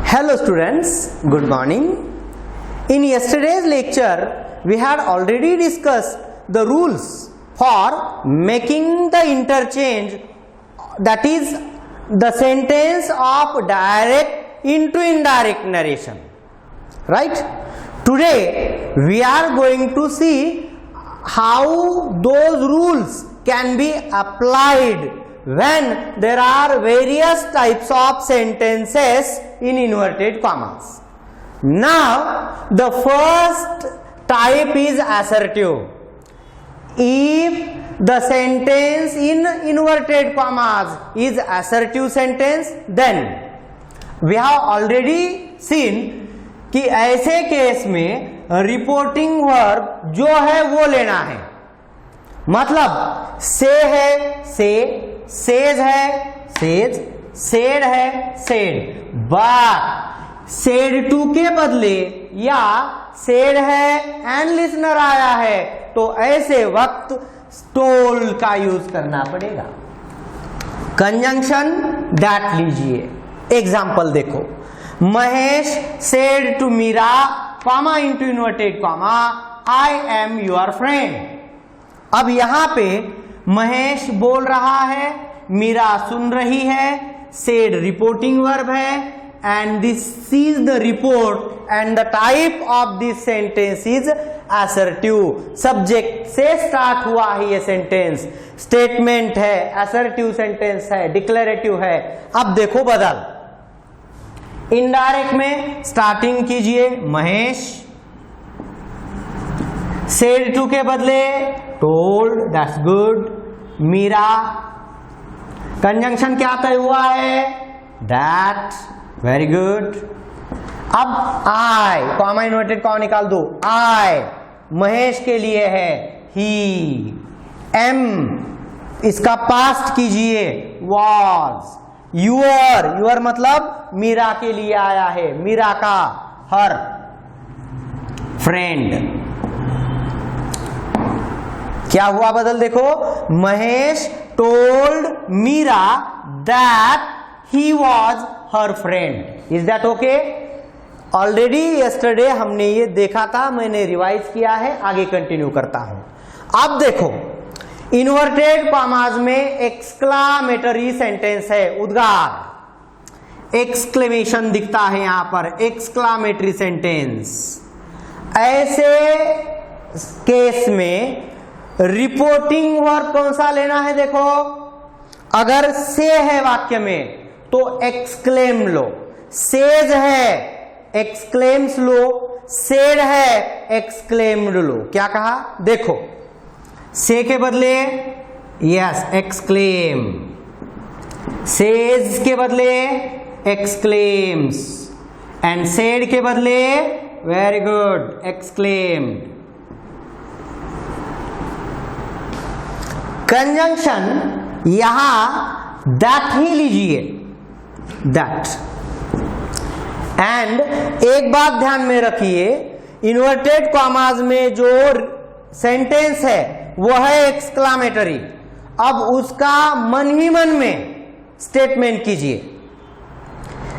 Hello students, good morning. In yesterday's lecture, we had already discussed the rules for making the interchange, that is the sentence of direct into indirect narration. Right? Today, we are going to see how those rules can be applied when there are various types of sentences in inverted commas. Now, the first type is assertive. If the sentence in inverted commas is assertive sentence, then we have already seen कि ऐसे case में reporting verb जो है वो लेना है. मतलब से है से, सेज है सेज, सेड है सेड. बट सेड टू के बदले या सेड है एंड लिसनर आया है तो ऐसे वक्त टोल्ड का यूज करना पड़ेगा. कंजंक्शन दैट लीजिए. एग्जाम्पल देखो, Mahesh said to Meera comma into inverted comma I am your friend. अब यहां पे महेश बोल रहा है, मीरा सुन रही है, सेड रिपोर्टिंग वर्ब है and this is the report and the type of this sentence is assertive. Subject से स्टार्ट हुआ है ये सेंटेंस, स्टेटमेंट है, असर्टिव सेंटेंस है, डिक्लेरेटिव है. अब देखो बदल, इनडायरेक्ट में स्टार्टिंग कीजिए महेश, सेड टू के बदले told, that's good. Meera, conjunction क्या तय हुआ है, दैट, वेरी गुड. अब आई, कॉमा इन्वर्टेड कॉमा निकाल दो. आई महेश के लिए है ही. एम इसका पास्ट कीजिए वॉज. यूर, यूर मतलब मीरा के लिए आया है, मीरा का, हर फ्रेंड. क्या हुआ बदल देखो, Mahesh told Meera that he was her friend. Is that okay? Already yesterday हमने ये देखा था, मैंने रिवाइज किया है, आगे कंटिन्यू करता हूं. अब देखो, इन्वर्टेड कॉमास में एक्सक्लामेटरी सेंटेंस है, उद्गार, एक्सक्लेमेशन दिखता है यहां पर, एक्सक्लामेटरी सेंटेंस. ऐसे केस में रिपोर्टिंग वर्ब कौन सा लेना है देखो, अगर से है वाक्य में तो एक्सक्लेम लो, सेज है एक्सक्लेम्स लो, सेड है एक्सक्लेम्ड लो. क्या कहा देखो, से के बदले यस एक्सक्लेम, सेज के बदले एक्सक्लेम्स एंड सेड के बदले वेरी गुड एक्सक्लेम्ड. कंजंक्शन यहां दैट ही लीजिए, दैट. एंड एक बात ध्यान में रखिए, इन्वर्टेड कॉमास में जो सेंटेंस है वो है एक्सक्लामेटरी. अब उसका मन ही मन में स्टेटमेंट कीजिए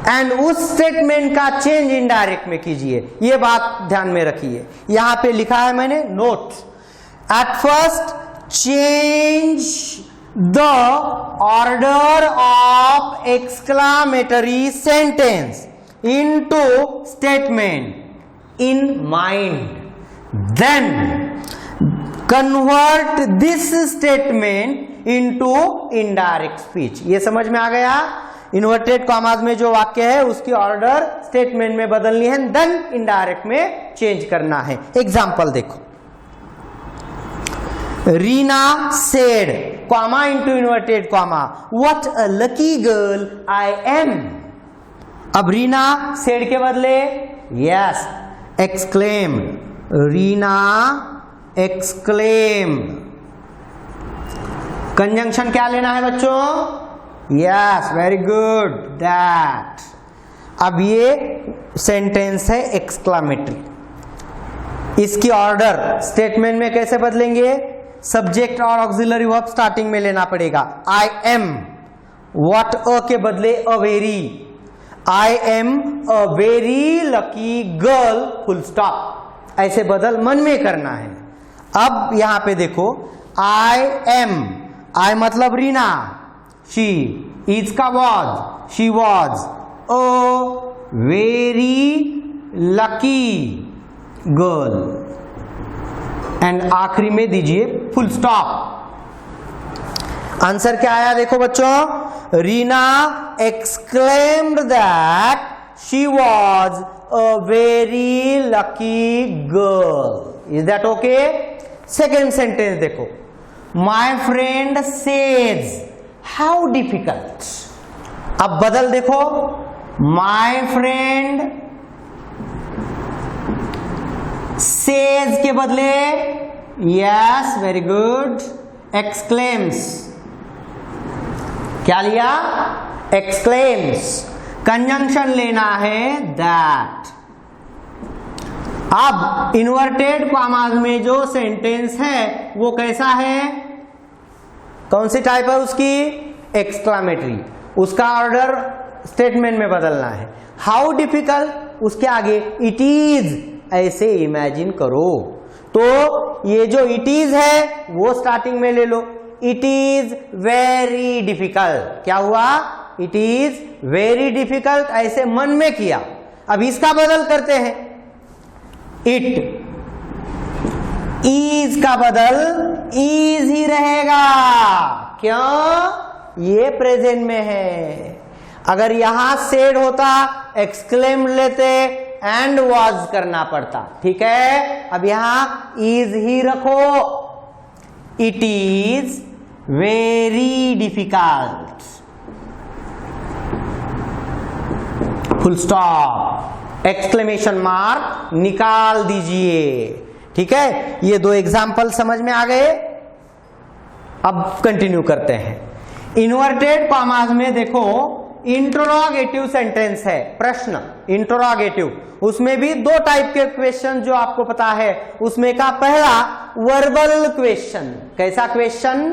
एंड उस स्टेटमेंट का चेंज इनडायरेक्ट में कीजिए. ये बात ध्यान में रखिए. यहां पे लिखा है मैंने note, at first change the order of exclamatory sentence into statement in mind, then convert this statement into indirect speech. ये समझ में आ गया? इन्वर्टेड कॉमास में जो वाक्य है उसकी ऑर्डर स्टेटमेंट में बदलनी है, देन इनडायरेक्ट में चेंज करना है. एग्जाम्पल देखो, Reena said, comma into inverted comma, what a lucky girl I am. अब रीना said के बदले yes exclaimed, Reena exclaimed. Conjunction क्या लेना है बच्चों, yes very good that. अब ये सेंटेंस है एक्सक्लामेटरी, इसकी ऑर्डर स्टेटमेंट में कैसे बदलेंगे, सब्जेक्ट और ऑक्सिलरी वर्ब स्टार्टिंग में लेना पड़ेगा. आई एम, व्हाट अ के बदले a very, I am a very lucky girl, full stop. ऐसे बदल मन में करना है। अब यहां पे देखो, आई एम, आई मतलब रीना, शी, इज का was, she was a very lucky girl, and आखिरी में दीजिए फुल स्टॉप। आंसर क्या आया देखो बच्चों, Reena exclaimed that she was a very lucky girl. Is that okay? Second sentence देखो, my friend says how difficult. अब बदल देखो, माई फ्रेंड सेज के बदले यस, वेरी गुड, एक्सक्लेम्स। क्या लिया? एक्सक्लेम्स। कंजंक्शन लेना है दैट। अब इन्वर्टेड कॉमास में जो सेंटेंस है वो कैसा है? कौन सी टाइप है उसकी? एक्सक्लामेटरी। उसका ऑर्डर स्टेटमेंट में बदलना है। हाउ डिफिकल्ट, उसके आगे इट इज, ऐसे इमेजिन करो। तो ये जो इट इज है वो स्टार्टिंग में ले लो। It is very difficult. क्या हुआ? इट इज वेरी डिफिकल्ट, ऐसे मन में किया। अब इसका बदल करते हैं। इट इज का बदल इज ही रहेगा। क्यों? ये प्रेजेंट में है। अगर यहां सेड होता, एक्सक्लेम लेते, एंड वॉज करना पड़ता। ठीक है, अब यहां इज ही रखो। It is very difficult, full stop, exclamation mark निकाल दीजिए। ठीक है, ये दो एग्जाम्पल समझ में आ गए। अब कंटिन्यू करते हैं। इन्वर्टेड कॉमास में देखो, इंटरोगेटिव सेंटेंस है, प्रश्न, इंटरोगेटिव। उसमें भी दो टाइप के क्वेश्चन जो आपको पता है। उसमें का पहला वर्बल क्वेश्चन। कैसा क्वेश्चन?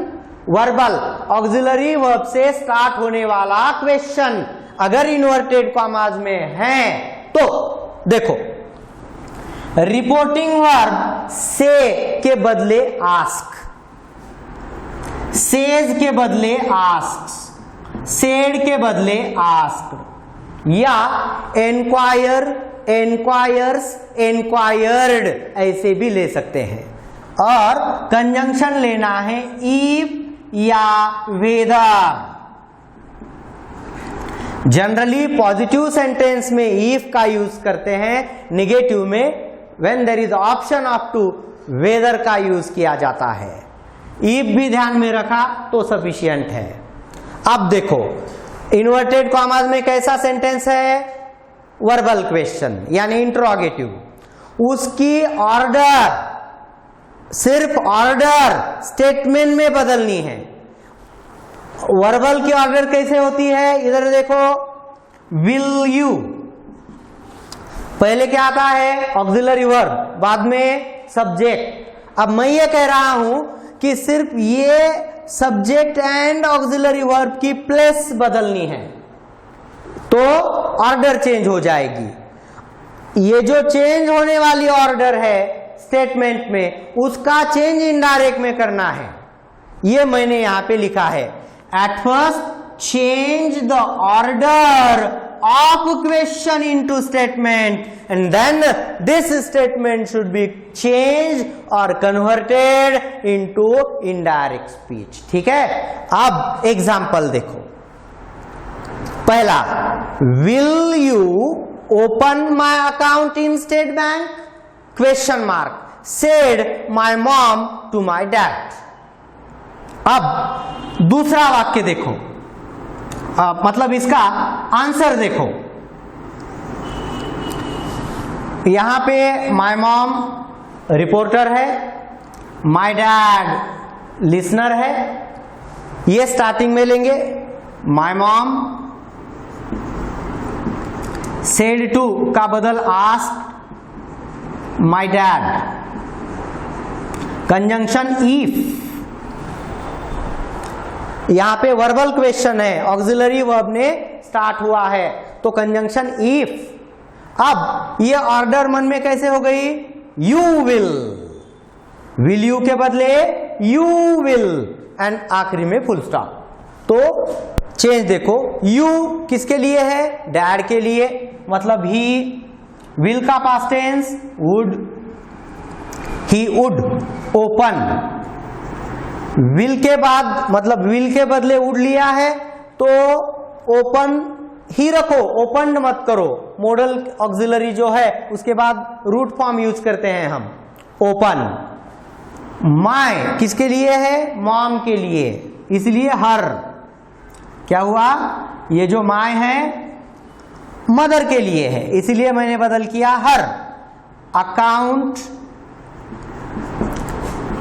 वर्बल, ऑक्सिलरी वर्ब से स्टार्ट होने वाला क्वेश्चन। अगर इन्वर्टेड कॉमास में है तो देखो, रिपोर्टिंग वर्ब से के बदले आस्क, सेज के बदले आस्क, सेड के बदले आस्क, या एनक्वायर, एनक्वायर्स, एनक्वायर्ड, ऐसे भी ले सकते हैं। और कंजंक्शन लेना है इफ या वेदर। जनरली पॉजिटिव सेंटेंस में इफ का यूज करते हैं, निगेटिव में when there is option of two, whether का यूज किया जाता है। इफ भी ध्यान में रखा तो सफिशिएंट है। अब देखो, इन्वर्टेड कॉमास में कैसा सेंटेंस है? वर्बल क्वेश्चन यानी इंट्रोगेटिव। उसकी ऑर्डर, सिर्फ ऑर्डर स्टेटमेंट में बदलनी है। वर्बल की ऑर्डर कैसे होती है? इधर देखो, विल यू, पहले क्या आता है? ऑक्सिलरी वर्ब, बाद में सब्जेक्ट। अब मैं ये कह रहा हूं कि सिर्फ ये सब्जेक्ट एंड ऑक्सिलरी वर्ब की प्लेस बदलनी है तो ऑर्डर चेंज हो जाएगी। ये जो चेंज होने वाली ऑर्डर है स्टेटमेंट में, उसका चेंज इनडायरेक्ट में करना है। ये मैंने यहां पे लिखा है, at first change the order of question into statement, and then this statement should be changed or converted into indirect speech. ठीक है, अब एग्जाम्पल देखो। पहला, will you open my account in State Bank? Question mark. Said my mom to my dad. अब दूसरा वाक्य देखो, मतलब इसका आंसर देखो। यहां पे माय मॉम रिपोर्टर है, माय डैड लिसनर है। ये स्टार्टिंग में लेंगे, माय मॉम सेड टू का बदल ask my dad, conjunction if. यहां पे वर्बल क्वेश्चन है, ऑक्सिलरी वर्ब ने स्टार्ट हुआ है तो कंजंक्शन इफ। अब ये ऑर्डर मन में कैसे हो गई, यू विल यू के बदले यू विल एंड आखिरी में फुल स्टॉप। तो चेंज देखो, यू किसके लिए है, डैड के लिए, मतलब ही। विल का past tense would, he would open. Will के बाद मतलब विल के बदले वुड लिया है तो ओपन ही रखो, ओपन मत करो। मॉडल ऑक्सिलरी जो है उसके बाद रूट फॉर्म यूज करते हैं हम, ओपन। माय किसके लिए है, मॉम के लिए, इसलिए हर। क्या हुआ, ये जो माय है मदर के लिए है, इसलिए मैंने बदल किया her. Account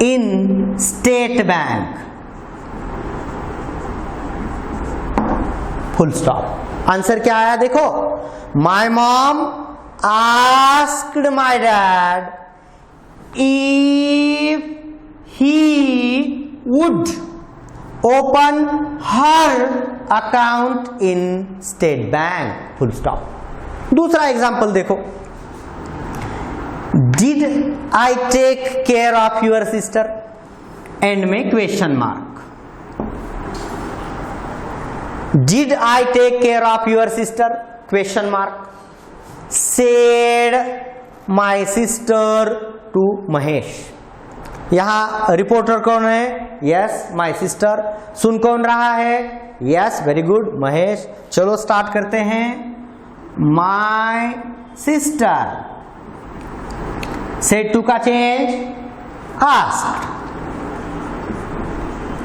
in State Bank, full stop. Answer क्या आया देखो, my mom asked my dad if he would open her account in State Bank, full stop. दूसरा एग्जाम्पल देखो, did I take care of your sister, and में question mark. Did I take care of your sister, question mark. Said my sister to Mahesh. यहां reporter कौन है, yes my sister. सुन कौन रहा है, yes very good Mahesh. चलो start करते हैं। माई सिस्टर, सेड टू का change asked.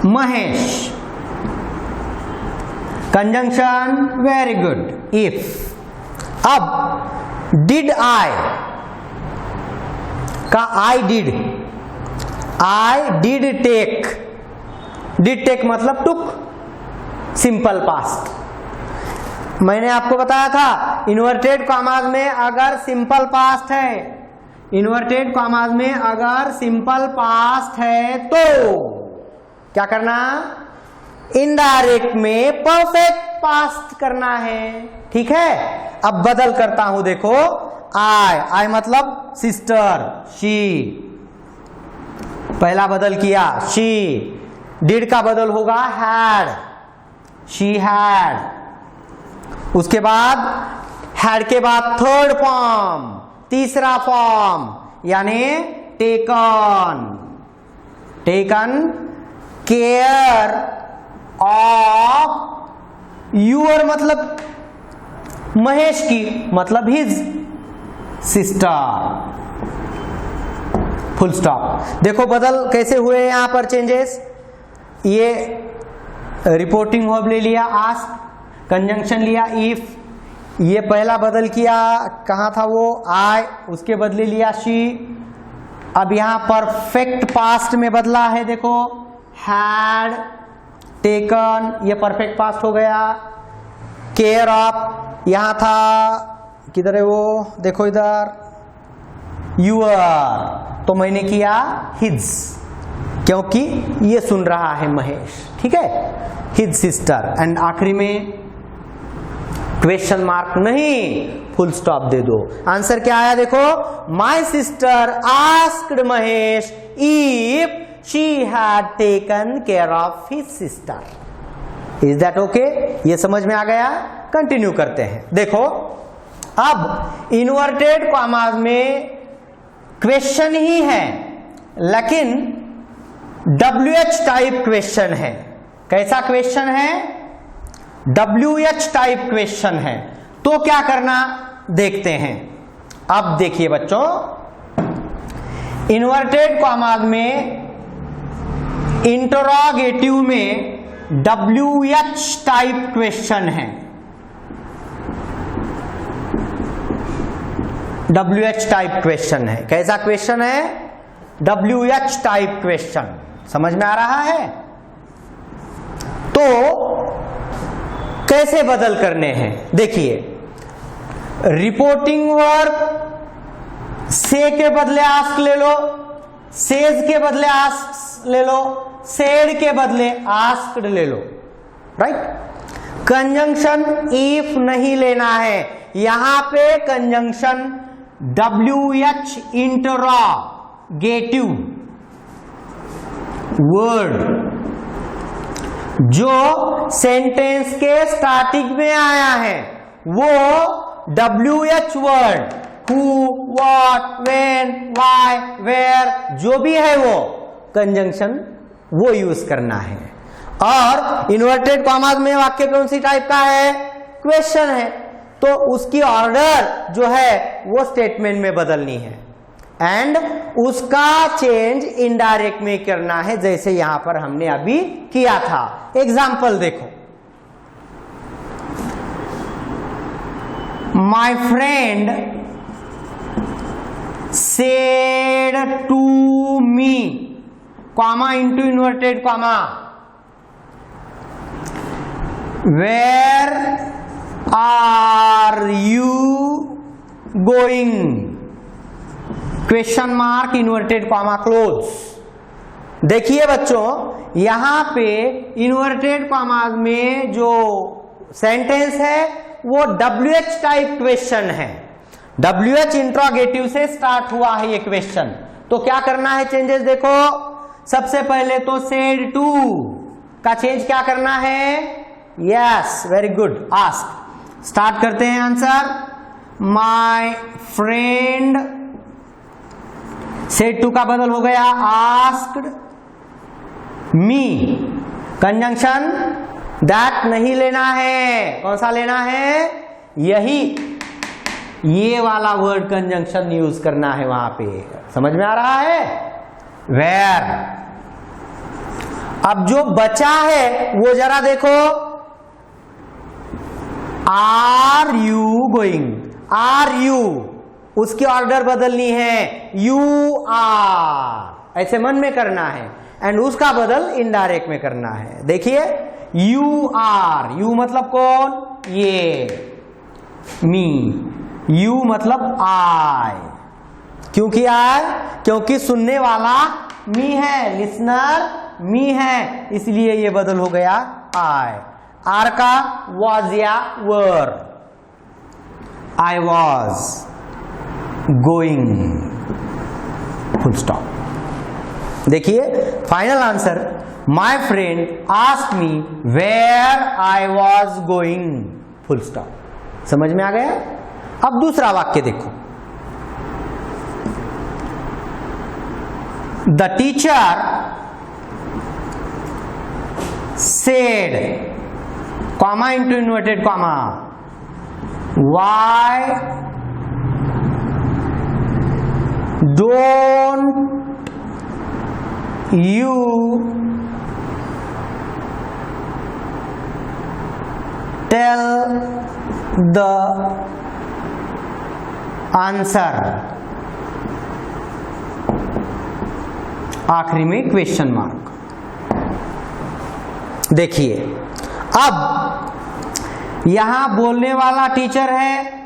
Mahesh, conjunction very good if. अब डिड आई का I did take, did take मतलब टुक, सिंपल पास्ट। मैंने आपको बताया था इन्वर्टेड कॉमास में अगर सिंपल पास्ट है, इन्वर्टेड कॉमास में अगर सिंपल पास्ट है तो क्या करना, इनडायरेक्ट में परफेक्ट पास्ट करना है, ठीक है। अब बदल करता हूं देखो, आई मतलब सिस्टर, शी, पहला बदल किया शी। डिड का बदल होगा हैड, शी हैड। उसके बाद हैड के बाद थर्ड फॉर्म, तीसरा फॉर्म यानी taken, taken care of your मतलब महेश की, मतलब हिज सिस्टर, फुल स्टॉप। देखो बदल कैसे हुए यहां पर चेंजेस। ये रिपोर्टिंग वर्ब ले लिया आस्क, कंजंक्शन लिया इफ, ये पहला बदल किया, कहां था वो, आई, उसके बदले लिया शी। अब यहां परफेक्ट पास्ट में बदला है देखो, हैड टेकन, ये परफेक्ट पास्ट हो गया। केयर ऑफ यहां था, किधर है वो, देखो इधर, यूर, तो मैंने किया हिज, क्योंकि ये सुन रहा है महेश, ठीक है, हिज सिस्टर। एंड आखिरी में क्वेश्चन मार्क नहीं, फुल स्टॉप दे दो। आंसर क्या आया देखो, my sister asked Mahesh if she had taken care of his sister. Is that okay, ये समझ में आ गया। कंटिन्यू करते हैं। देखो अब इन्वर्टेड कॉमास में क्वेश्चन ही है, लेकिन WH टाइप क्वेश्चन है। कैसा क्वेश्चन है, WH टाइप क्वेश्चन है। तो क्या करना देखते हैं। अब देखिए बच्चों, इन्वर्टेड कॉमास में इंटरोगेटिव में WH टाइप क्वेश्चन है, WH टाइप क्वेश्चन है। कैसा क्वेश्चन है, WH टाइप क्वेश्चन। समझ में आ रहा है। तो कैसे बदल करने हैं देखिए, रिपोर्टिंग वर्ब से के बदले आस्क ले लो, सेज के बदले आस्क ले लो, सेड के बदले आस्क्ड ले लो, राइट। कंजंक्शन इफ नहीं लेना है, यहां पे कंजंक्शन WH इंटरोगेटिव वर्ड जो सेंटेंस के स्टार्टिंग में आया है वो WH word, who, what, when, why, where, जो भी है वो कंजंक्शन वो यूज करना है। और इन्वर्टेड कॉमास में वाक्य कौन सी टाइप का है? क्वेश्चन है, तो उसकी ऑर्डर जो है वो स्टेटमेंट में बदलनी है एंड उसका चेंज इनडायरेक्ट में करना है, जैसे यहां पर हमने अभी किया था। एग्जाम्पल देखो, my friend said to me, comma into inverted comma, where are you going, question mark inverted comma close. देखिए बच्चों, यहां पे इन्वर्टेड कॉमा में जो सेंटेंस है वो WH टाइप क्वेश्चन है, WH इंट्रोगेटिव से स्टार्ट हुआ है ये क्वेश्चन। तो क्या करना है चेंजेस देखो, सबसे पहले तो सेड टू का चेंज क्या करना है? Yes, very good, ask. Start करते हैं answer, my friend, said to का बदल हो गया आस्क्ड मी, कंजंक्शन दैट नहीं लेना है, कौन सा लेना है? यही, ये वाला वर्ड कंजंक्शन यूज करना है वहां पे, समझ में आ रहा है? वेयर। अब जो बचा है वो जरा देखो, are you going, are you, उसकी ऑर्डर बदलनी है, यू आर, ऐसे मन में करना है एंड उसका बदल इनडायरेक्ट में करना है। देखिए, यू आर, यू मतलब कौन? ये, मी, यू मतलब आई, क्योंकि आई, क्योंकि सुनने वाला मी है, लिसनर मी है, इसलिए ये बदल हो गया आई। आर का वॉज या were, I was going, full stop. देखिए final answer, my friend asked me where I was going, full stop. समझ में आ गया? अब दूसरा वाक्य देखो, the teacher said, comma into inverted comma, why don't you tell the answer, आखिरी में क्वेश्चन मार्क। देखिए, अब यहां बोलने वाला टीचर है,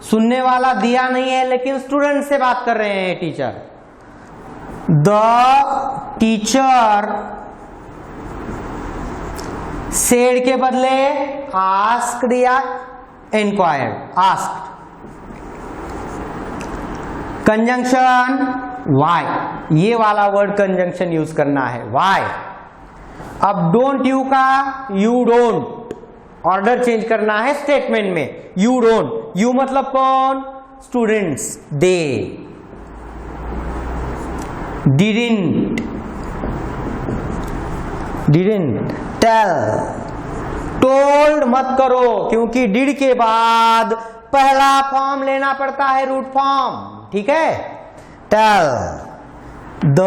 सुनने वाला दिया नहीं है, लेकिन स्टूडेंट से बात कर रहे हैं टीचर। द टीचर सेड के बदले आस्क्ड या इंक्वायर्ड, आस्क्ड, कंजंक्शन वाई, ये वाला वर्ड कंजंक्शन यूज करना है, वाई। अब डोंट यू का यू डोंट, ऑर्डर चेंज करना है स्टेटमेंट में, यू डोंट, यू मतलब कौन? Students, they, didn't, didn't tell, told मत करो, क्योंकि डिड के बाद पहला फॉर्म लेना पड़ता है, रूट फॉर्म, ठीक है? Tell the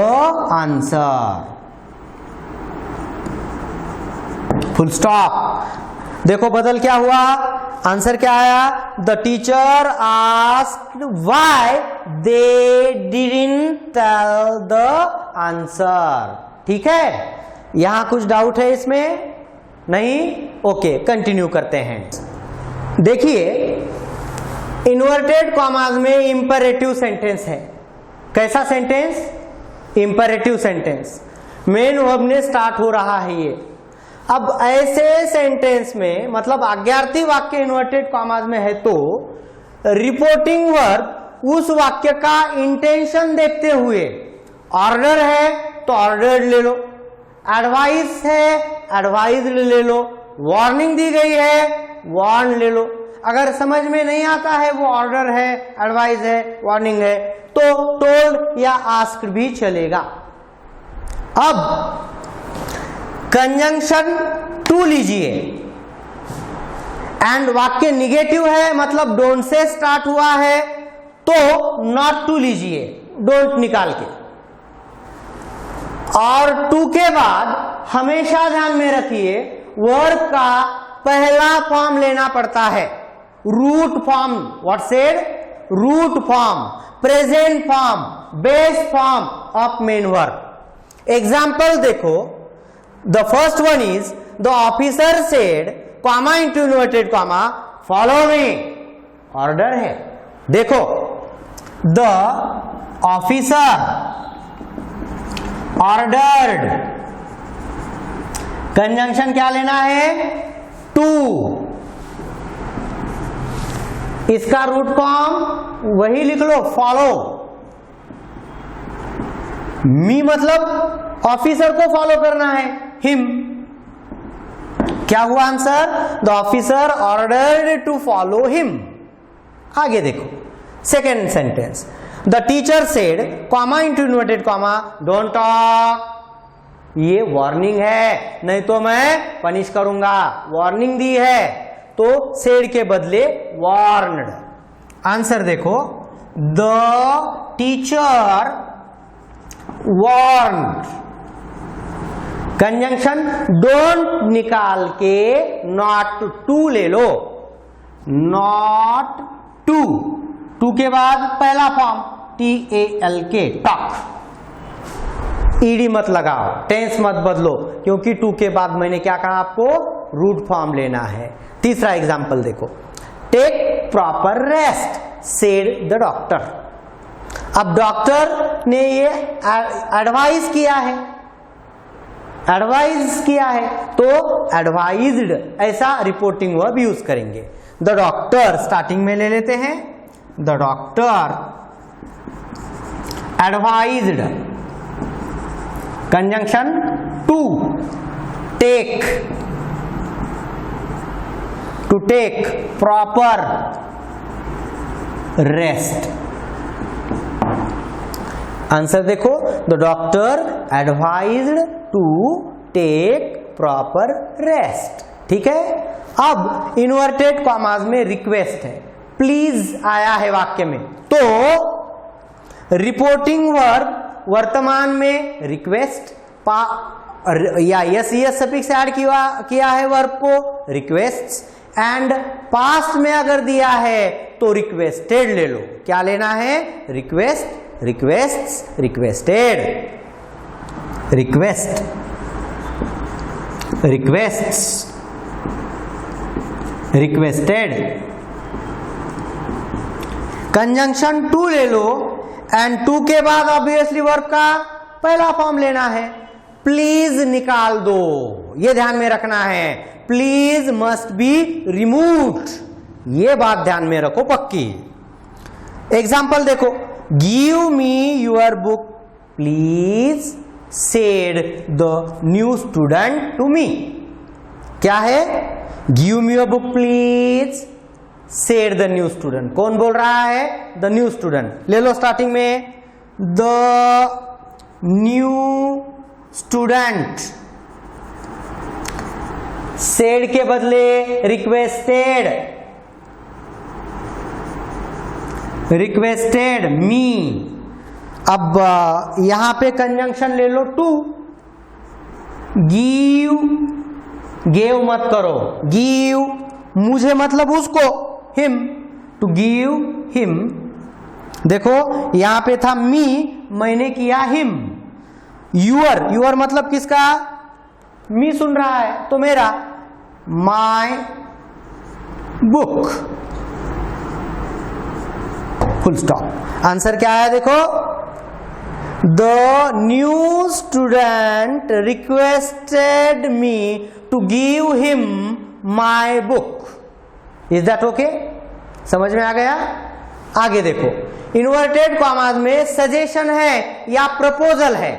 answer, full stop. देखो बदल क्या हुआ, आंसर क्या आया? The teacher asked why they didn't tell the answer. ठीक है, यहां कुछ डाउट है इसमें? नहीं? ओके, कंटिन्यू करते हैं। देखिए, इन्वर्टेड कॉमास में इंपेरेटिव सेंटेंस है। कैसा sentence? Imperative sentence. Main verb ने स्टार्ट हो रहा है ये। अब ऐसे सेंटेंस में मतलब आज्ञार्थी वाक्य इन्वर्टेड कॉमास में है तो रिपोर्टिंग वर्ब उस वाक्य का इंटेंशन देखते हुए, ऑर्डर है तो ऑर्डर्ड ले लो, एडवाइस है एडवाइज्ड ले लो, वार्निंग दी गई है वार्न ले लो। अगर समझ में नहीं आता है वो ऑर्डर है एडवाइस है वार्निंग है तो टोल्ड या आस्क्ड भी चलेगा। अब कंजंक्शन टू लीजिए एंड वाक्य निगेटिव है मतलब डोंट से स्टार्ट हुआ है तो नॉट टू लीजिए, डोंट निकाल के। और टू के बाद हमेशा ध्यान में रखिए वर्ब का पहला फॉर्म लेना पड़ता है, root form. What said? Root form, present form, base form of main verb. Example देखो, the first one is the officer said comma into inverted comma follow me, order है। देखो द ऑफिसर ऑर्डर्ड, कंजंक्शन क्या लेना है? To. इसका root form वही लिख लो, follow. मी मतलब ऑफिसर को फॉलो करना है, हिम। क्या हुआ answer? The officer ordered to follow him. आगे देखो second sentence, the teacher said comma into inverted comma don't talk. ये वार्निंग है, नहीं तो मैं पनिश करूंगा, वार्निंग दी है तो सेड के बदले वार्नड। आंसर देखो, the teacher warned. Conjunction don't निकाल के नॉट टू ले लो, नॉट टू। टू के बाद पहला फॉर्म TALK, टॉक। ईडी मत लगाओ, टेंस मत बदलो, क्योंकि टू के बाद मैंने क्या कहा आपको? रूट फॉर्म लेना है। तीसरा एग्जाम्पल देखो, take proper rest said the doctor. अब डॉक्टर ने ये एडवाइस किया है, एडवाइस किया है तो एडवाइज्ड ऐसा रिपोर्टिंग वर्ब यूज करेंगे। द डॉक्टर स्टार्टिंग में ले लेते हैं, the doctor advised, conjunction to, take, to take proper rest. Answer देखो, the doctor advised to take proper rest. ठीक है। अब इन्वर्टेड कॉमास में रिक्वेस्ट है, प्लीज आया है वाक्य में, तो रिपोर्टिंग वर्ब वर्तमान में रिक्वेस्ट या यस सफिक्स ऐड किया है वर्ब को, रिक्वेस्ट्स, एंड पास्ट में अगर दिया है तो रिक्वेस्टेड ले लो। क्या लेना है? Request, requests, requested, request, requests, requested. Conjunction to ले लो एंड टू के बाद ऑब्वियसली वर्ब का पहला फॉर्म लेना है, प्लीज निकाल दो, ये ध्यान में रखना है। प्लीज मस्ट बी रिमूव्ड, ये बात ध्यान में रखो पक्की। एग्जाम्पल देखो, give me your book please said the new student to me. क्या है? Give me your book please said the new student. कौन बोल रहा है? The new student. ले लो स्टार्टिंग में, द न्यू स्टूडेंट, सेड के बदले रिक्वेस्टेड, रिक्वेस्टेड मी। अब यहां पे कंजंक्शन ले लो टू, गिव, गेव मत करो, गिव मुझे मतलब उसको, हिम, टू गिव हिम। देखो यहां पे था मी, मैंने किया हिम। यूअर, यूअर मतलब किसका? मी सुन रहा है तो मेरा, my book, full stop. Answer क्या है देखो, The new student requested me to give him my book. Is that okay? समझ में आ गया? आगे देखो, इन्वर्टेड कॉमास में सजेशन है या प्रपोजल है।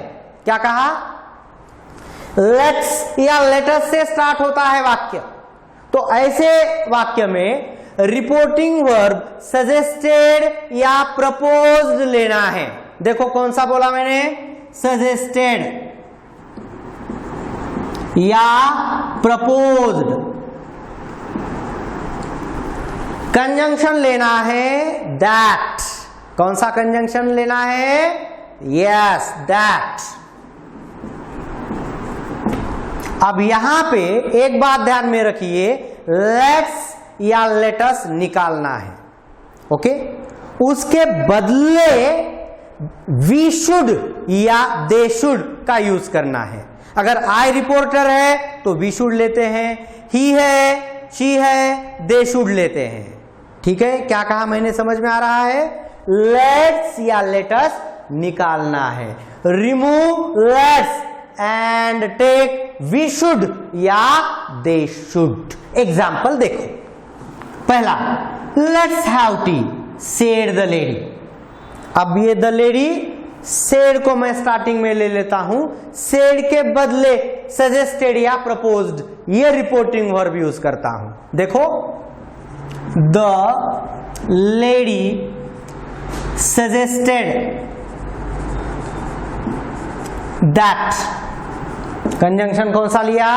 क्या कहा? लेट्स या लेटस से स्टार्ट होता है वाक्य, तो ऐसे वाक्य में रिपोर्टिंग वर्ब सजेस्टेड या प्रपोज्ड लेना है। देखो कौन सा बोला मैंने? सजेस्टेड या प्रपोज्ड। कंजंक्शन लेना है दैट। कौन सा कंजंक्शन लेना है? Yes, that. अब यहां पे एक बात ध्यान में रखिए, लेट्स या लेटस निकालना है, ओके? उसके बदले वी शुड या दे शुड का यूज करना है। अगर आई रिपोर्टर है तो वी शुड लेते हैं, ही है, शी है, दे शुड लेते हैं। ठीक है, क्या कहा मैंने, समझ में आ रहा है? लेट्स या लेटस निकालना है। Remove let's and take we should या दे शुड। एग्जाम्पल देखो, पहला, let's have tea said the lady. अब ये द लेडी, सेड को मैं स्टार्टिंग में ले लेता हूं, सेड के बदले सजेस्टेड या प्रपोज्ड ये रिपोर्टिंग वर्ब यूज करता हूं। देखो, the lady suggested that. Conjunction कौन सा लिया?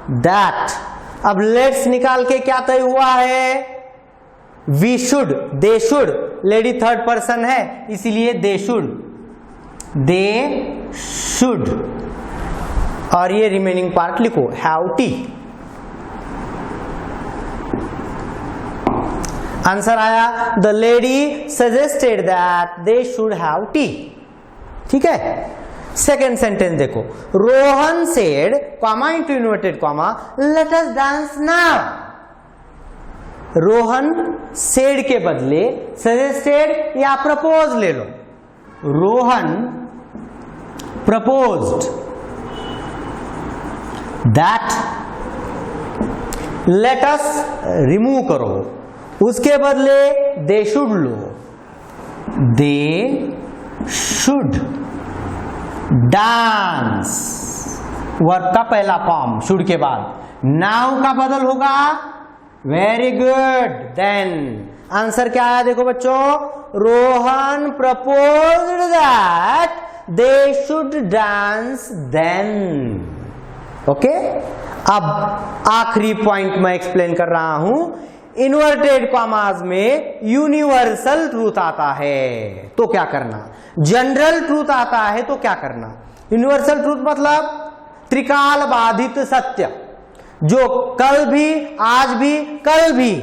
दैट। अब लेट्स निकाल के क्या तय हुआ है? We should, they should. Lady third person है इसीलिए दे शुड, दे शुड। और ये रिमेनिंग पार्ट लिखो, हैव टी। आंसर आया, the lady suggested that they should have tea. ठीक है, सेकेंड सेंटेंस देखो, Rohan said comma into inverted comma let us dance now. Rohan said के बदले सजेस्टेड या प्रपोज ले लो। Rohan proposed that, let us remove करो, उसके बदले they should low. They should dance, verb का पहला फॉर्म शुड के बाद। नाउ का बदल होगा वेरी गुड। देन आंसर क्या आया देखो बच्चों, Rohan proposed that they should dance then. Okay, अब आखिरी पॉइंट मैं एक्सप्लेन कर रहा हूं। इन्वर्टेड कॉमास में यूनिवर्सल ट्रूथ आता है तो क्या करना, जनरल ट्रूथ आता है तो क्या करना। यूनिवर्सल ट्रूथ मतलब त्रिकाल बाधित सत्य, जो कल भी, आज भी, कल भी,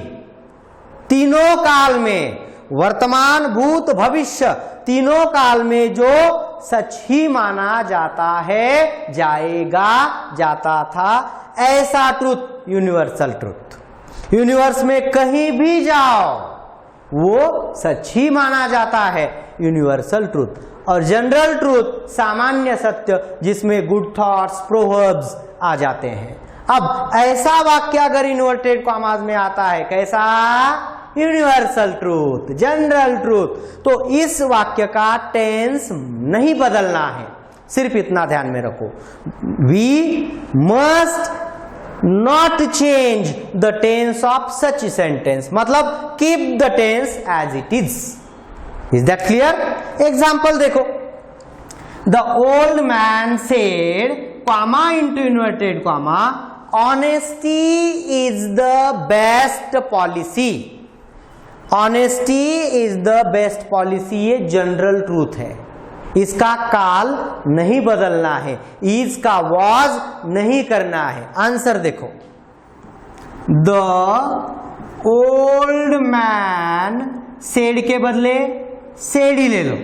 तीनों काल में, वर्तमान, भूत, भविष्य, तीनों काल में जो सच ही माना जाता है, जाएगा, जाता था, ऐसा ट्रूथ यूनिवर्सल ट्रूथ। यूनिवर्स में कहीं भी जाओ वो सच ही माना जाता है, यूनिवर्सल ट्रूथ। और जनरल ट्रूथ सामान्य सत्य, जिसमें गुड थॉट्स, प्रोवर्ब्स आ जाते हैं। अब ऐसा वाक्य अगर इन्वर्टेड कॉमास में आता है, कैसा? यूनिवर्सल ट्रूथ, जनरल ट्रूथ, तो इस वाक्य का टेंस नहीं बदलना है, सिर्फ इतना ध्यान में रखो, we must not change the tense of such sentence, मतलब keep the tense as it is. Is that clear? Example देखो, the old man said comma into inverted comma honesty is the best policy. Honesty is the best policy, ये general truth है, इसका काल नहीं बदलना है, is का was नहीं करना है। आंसर देखो, द ओल्ड मैन सेड के बदले सेड ही ले लो,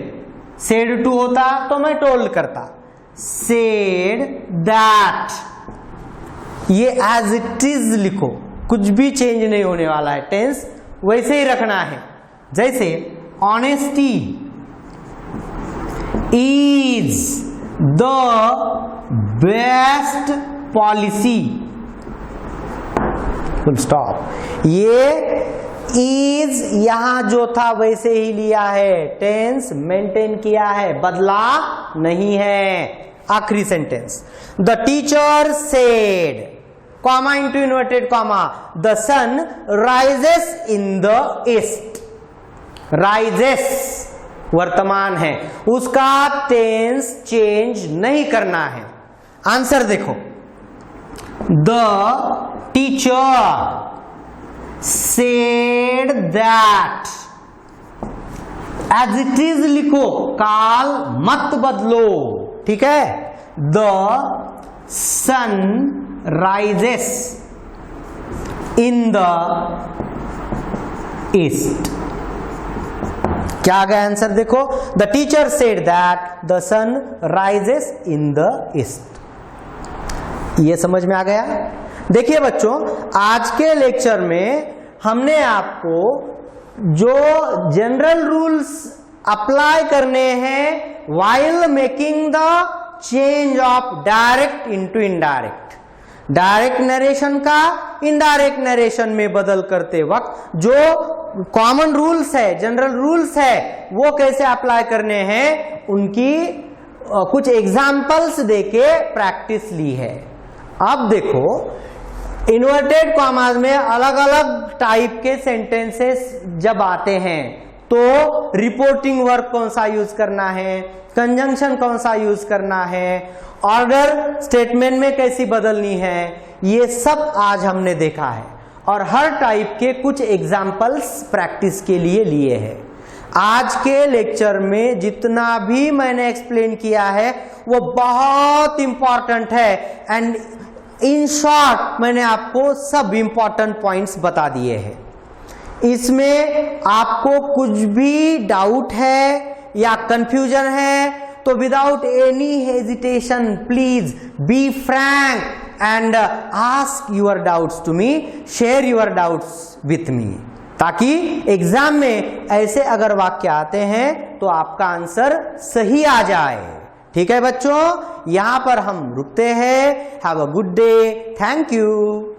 सेड टू होता तो मैं टोल्ड करता, सेड दैट, ये एज इट इज लिखो, कुछ भी चेंज नहीं होने वाला है, टेंस वैसे ही रखना है। जैसे honesty is the best policy, full stop। ये is यहां जो था वैसे ही लिया है, टेंस मेंटेन किया है, बदला नहीं है। आखिरी sentence, the teacher said, comma into inverted comma, the sun rises in the east. Rises वर्तमान है, उसका टेंस चेंज नहीं करना है। आंसर देखो, the teacher said that, as it is लिखो, काल मत बदलो, ठीक है। The sun rises in the east। क्या आ गया आंसर देखो, the teacher said that the sun rises in the east. ये समझ में आ गया। देखिए बच्चों, आज के लेक्चर में हमने आपको जो जनरल रूल्स अप्लाई करने हैं while making the change of direct into indirect, direct narration का इनडायरेक्ट नरेशन में बदल करते वक्त जो कॉमन रूल्स है, जनरल रूल्स है, वो कैसे अप्लाई करने हैं, उनकी कुछ एग्जाम्पल्स देके प्रैक्टिस ली है। अब देखो, इन्वर्टेड कॉमास में अलग अलग टाइप के सेंटेंसेस जब आते हैं तो रिपोर्टिंग वर्ब कौन सा यूज करना है, कंजंक्शन कौन सा यूज करना है, ऑर्डर स्टेटमेंट में कैसी बदलनी है, ये सब आज हमने देखा है और हर टाइप के कुछ एग्जाम्पल्स प्रैक्टिस के लिए लिए हैं। आज के लेक्चर में जितना भी मैंने एक्सप्लेन किया है वो बहुत इंपॉर्टेंट है एंड इन शॉर्ट मैंने आपको सब इंपॉर्टेंट पॉइंट्स बता दिए हैं। इसमें आपको कुछ भी डाउट है या कंफ्यूजन है तो without any hesitation please be frank and ask your doubts to me, share your doubts with me, ताकि एग्जाम में ऐसे अगर वाक्य आते हैं तो आपका आंसर सही आ जाए। ठीक है बच्चों, यहां पर हम रुकते हैं। Have a good day, thank you.